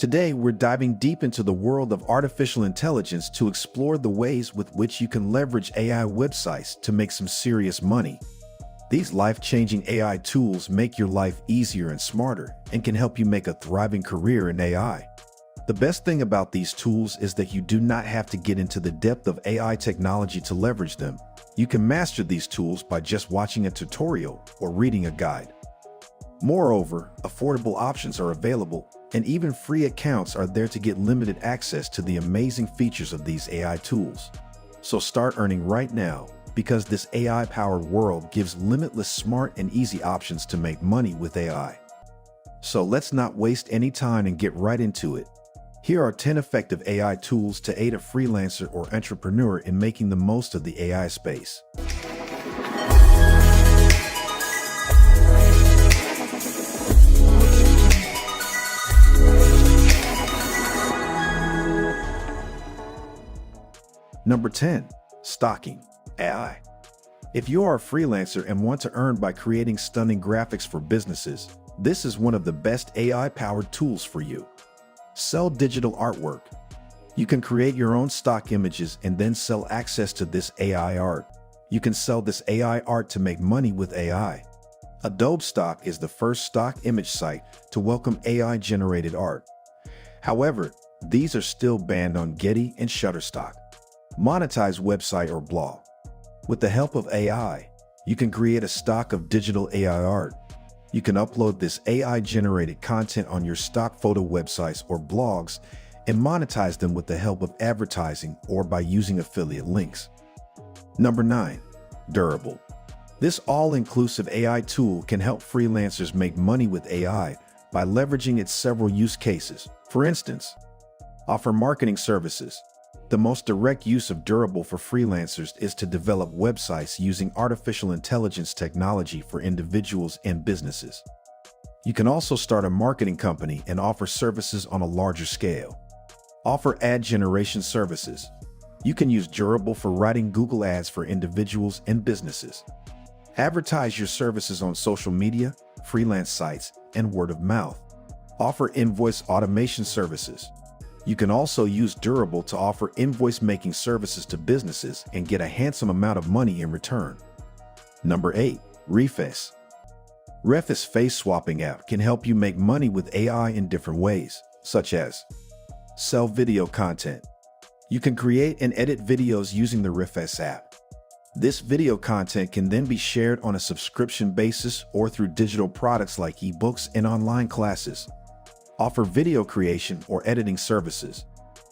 Today, we're diving deep into the world of artificial intelligence to explore the ways with which you can leverage AI websites to make some serious money. These life-changing AI tools make your life easier and smarter and can help you make a thriving career in AI. The best thing about these tools is that you do not have to get into the depth of AI technology to leverage them. You can master these tools by just watching a tutorial or reading a guide. Moreover, affordable options are available, and even free accounts are there to get limited access to the amazing features of these AI tools. So start earning right now, because this AI-powered world gives limitless smart and easy options to make money with AI. So let's not waste any time and get right into it. Here are 10 effective AI tools to aid a freelancer or entrepreneur in making the most of the AI space. Number 10. Stocking AI. If you are a freelancer and want to earn by creating stunning graphics for businesses, this is one of the best AI-powered tools for you. Sell digital artwork. You can create your own stock images and then sell access to this AI art. You can sell this AI art to make money with AI. Adobe Stock is the first stock image site to welcome AI-generated art. However, these are still banned on Getty and Shutterstock. Monetize website or blog. With the help of AI, you can create a stock of digital AI art. You can upload this AI-generated content on your stock photo websites or blogs and monetize them with the help of advertising or by using affiliate links. Number 9. Durable. This all-inclusive AI tool can help freelancers make money with AI by leveraging its several use cases. For instance, offer marketing services. The most direct use of Durable for freelancers is to develop websites using artificial intelligence technology for individuals and businesses. You can also start a marketing company and offer services on a larger scale. Offer ad generation services. You can use Durable for writing Google ads for individuals and businesses. Advertise your services on social media, freelance sites, and word of mouth. Offer invoice automation services. You can also use Durable to offer invoice-making services to businesses and get a handsome amount of money in return. Number 8. Reface. Reface face swapping app can help you make money with AI in different ways, such as sell video content. You can create and edit videos using the Reface app. This video content can then be shared on a subscription basis or through digital products like ebooks and online classes. Offer video creation or editing services.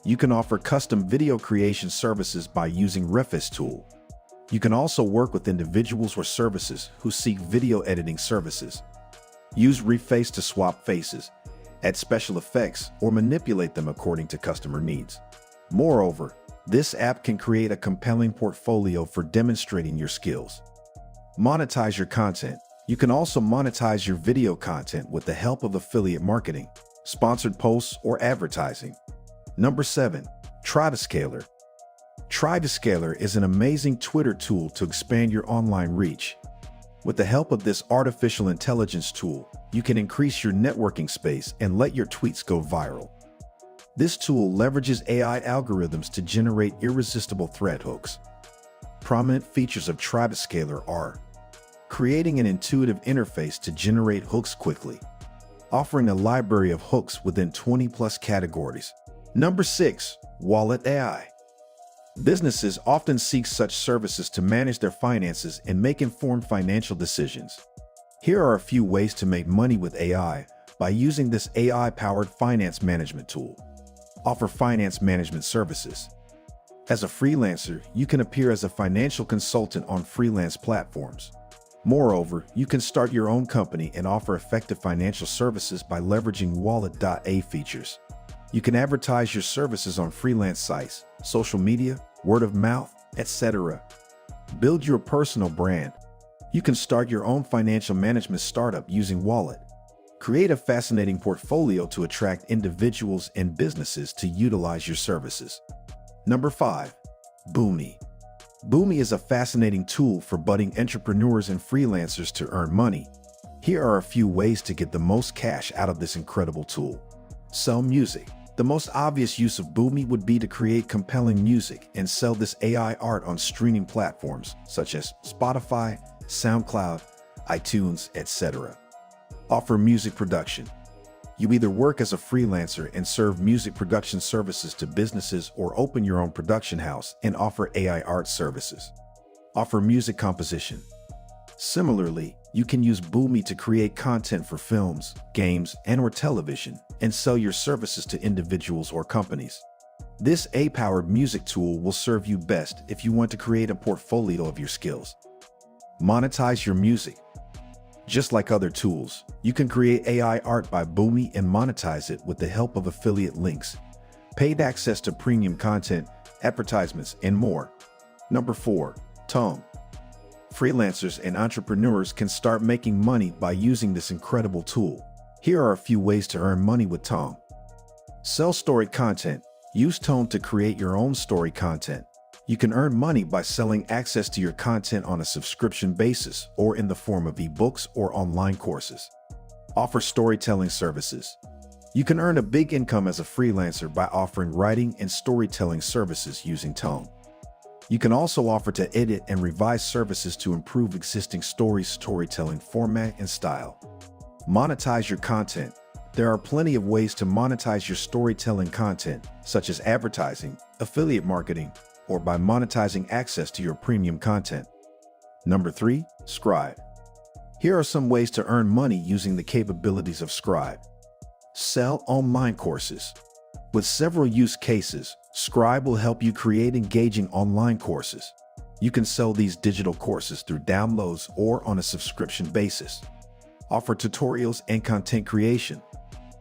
You can offer custom video creation services by using Reface tool. You can also work with individuals or services who seek video editing services. Use Reface to swap faces, add special effects, or manipulate them according to customer needs. Moreover, this app can create a compelling portfolio for demonstrating your skills. Monetize your content. You can also monetize your video content with the help of affiliate marketing, sponsored posts, or advertising. Number 7. Try-to-Scaler. Try-to-Scaler is an amazing Twitter tool to expand your online reach. With the help of this artificial intelligence tool, you can increase your networking space and let your tweets go viral. This tool leverages AI algorithms to generate irresistible thread hooks. Prominent features of Try-to-Scaler are creating an intuitive interface to generate hooks quickly, offering a library of hooks within 20+ categories. Number 6. Wallet AI. Businesses often seek such services to manage their finances and make informed financial decisions. Here are a few ways to make money with AI by using this AI-powered finance management tool. Offer finance management services. As a freelancer, you can appear as a financial consultant on freelance platforms. Moreover, you can start your own company and offer effective financial services by leveraging Wallet.a features. You can advertise your services on freelance sites, social media, word of mouth, etc. Build your personal brand. You can start your own financial management startup using Wallet. Create a fascinating portfolio to attract individuals and businesses to utilize your services. Number 5. Boomi. Boomi is a fascinating tool for budding entrepreneurs and freelancers to earn money. Here are a few ways to get the most cash out of this incredible tool. Sell music. The most obvious use of Boomi would be to create compelling music and sell this AI art on streaming platforms such as Spotify, SoundCloud, iTunes, etc. Offer music production. You either work as a freelancer and serve music production services to businesses or open your own production house and offer AI art services. Offer music composition. Similarly, you can use Boomi to create content for films, games, and/or television and sell your services to individuals or companies. This AI-powered music tool will serve you best if you want to create a portfolio of your skills. Monetize your music. Just like other tools, you can create AI art by Boomi and monetize it with the help of affiliate links, paid access to premium content, advertisements, and more. Number 4. Tome. Freelancers and entrepreneurs can start making money by using this incredible tool. Here are a few ways to earn money with Tome. Sell story content. Use Tome to create your own story content. You can earn money by selling access to your content on a subscription basis or in the form of ebooks or online courses. Offer storytelling services. You can earn a big income as a freelancer by offering writing and storytelling services using Tome. You can also offer to edit and revise services to improve existing storytelling format and style. Monetize your content. There are plenty of ways to monetize your storytelling content, such as advertising, affiliate marketing, or by monetizing access to your premium content. Number 3. Scribe. Here are some ways to earn money using the capabilities of Scribe. Sell online courses. With several use cases, Scribe will help you create engaging online courses. You can sell these digital courses through downloads or on a subscription basis. Offer tutorials and content creation.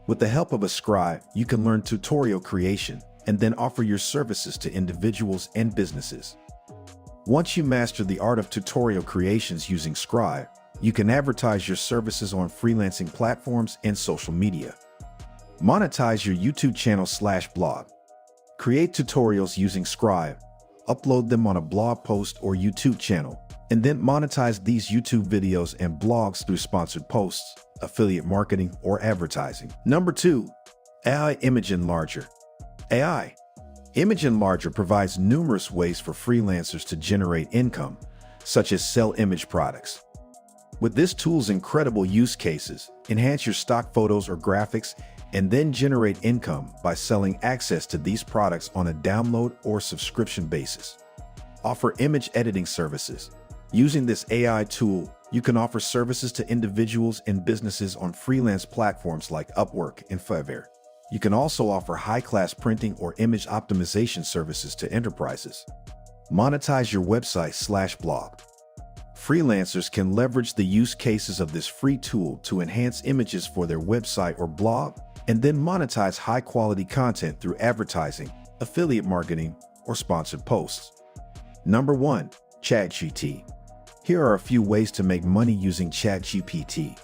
With the help of a Scribe, you can learn tutorial creation and then offer your services to individuals and businesses. Once you master the art of tutorial creations using Scribe, you can advertise your services on freelancing platforms and social media. Monetize your YouTube channel/blog. Create tutorials using Scribe, upload them on a blog post or YouTube channel, and then monetize these YouTube videos and blogs through sponsored posts, affiliate marketing, or advertising. Number 2. AI Image Enlarger. AI Image Enlarger provides numerous ways for freelancers to generate income, such as sell image products. With this tool's incredible use cases, enhance your stock photos or graphics and then generate income by selling access to these products on a download or subscription basis. Offer image editing services. Using this AI tool, you can offer services to individuals and businesses on freelance platforms like Upwork and Fiverr. You can also offer high-class printing or image optimization services to enterprises. Monetize your website/blog. Freelancers can leverage the use cases of this free tool to enhance images for their website or blog, and then monetize high-quality content through advertising, affiliate marketing, or sponsored posts. Number 1. ChatGPT. Here are a few ways to make money using ChatGPT.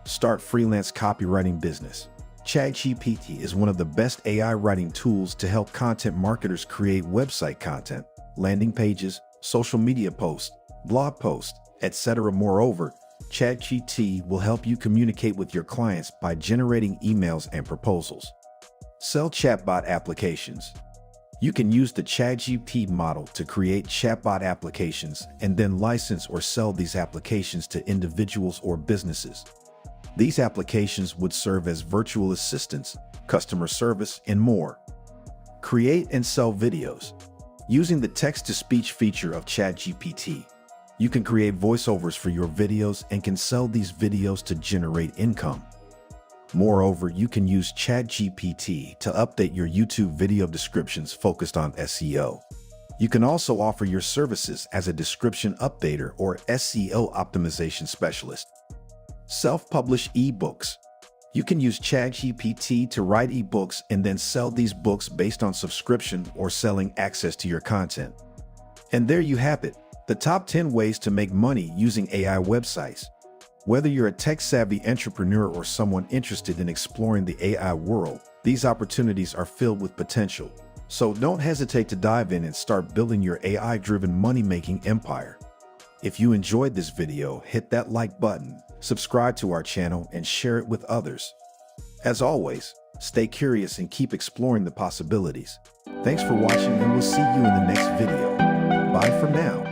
Start freelance copywriting business. ChatGPT is one of the best AI writing tools to help content marketers create website content, landing pages, social media posts, blog posts, etc. Moreover, ChatGPT will help you communicate with your clients by generating emails and proposals. Sell chatbot applications. You can use the ChatGPT model to create chatbot applications and then license or sell these applications to individuals or businesses. These applications would serve as virtual assistants, customer service, and more. Create and sell videos. Using the text-to-speech feature of ChatGPT, you can create voiceovers for your videos and can sell these videos to generate income. Moreover, you can use ChatGPT to update your YouTube video descriptions focused on SEO. You can also offer your services as a description updater or SEO optimization specialist. Self-publish ebooks. You can use ChatGPT to write ebooks and then sell these books based on subscription or selling access to your content. And there you have it, the top 10 ways to make money using AI websites. Whether you're a tech-savvy entrepreneur or someone interested in exploring the AI world, these opportunities are filled with potential. So don't hesitate to dive in and start building your AI-driven money-making empire. If you enjoyed this video, hit that like button, subscribe to our channel, and share it with others. As always, Stay curious and keep exploring the possibilities. Thanks for watching, and we'll see you in the next video. Bye for now.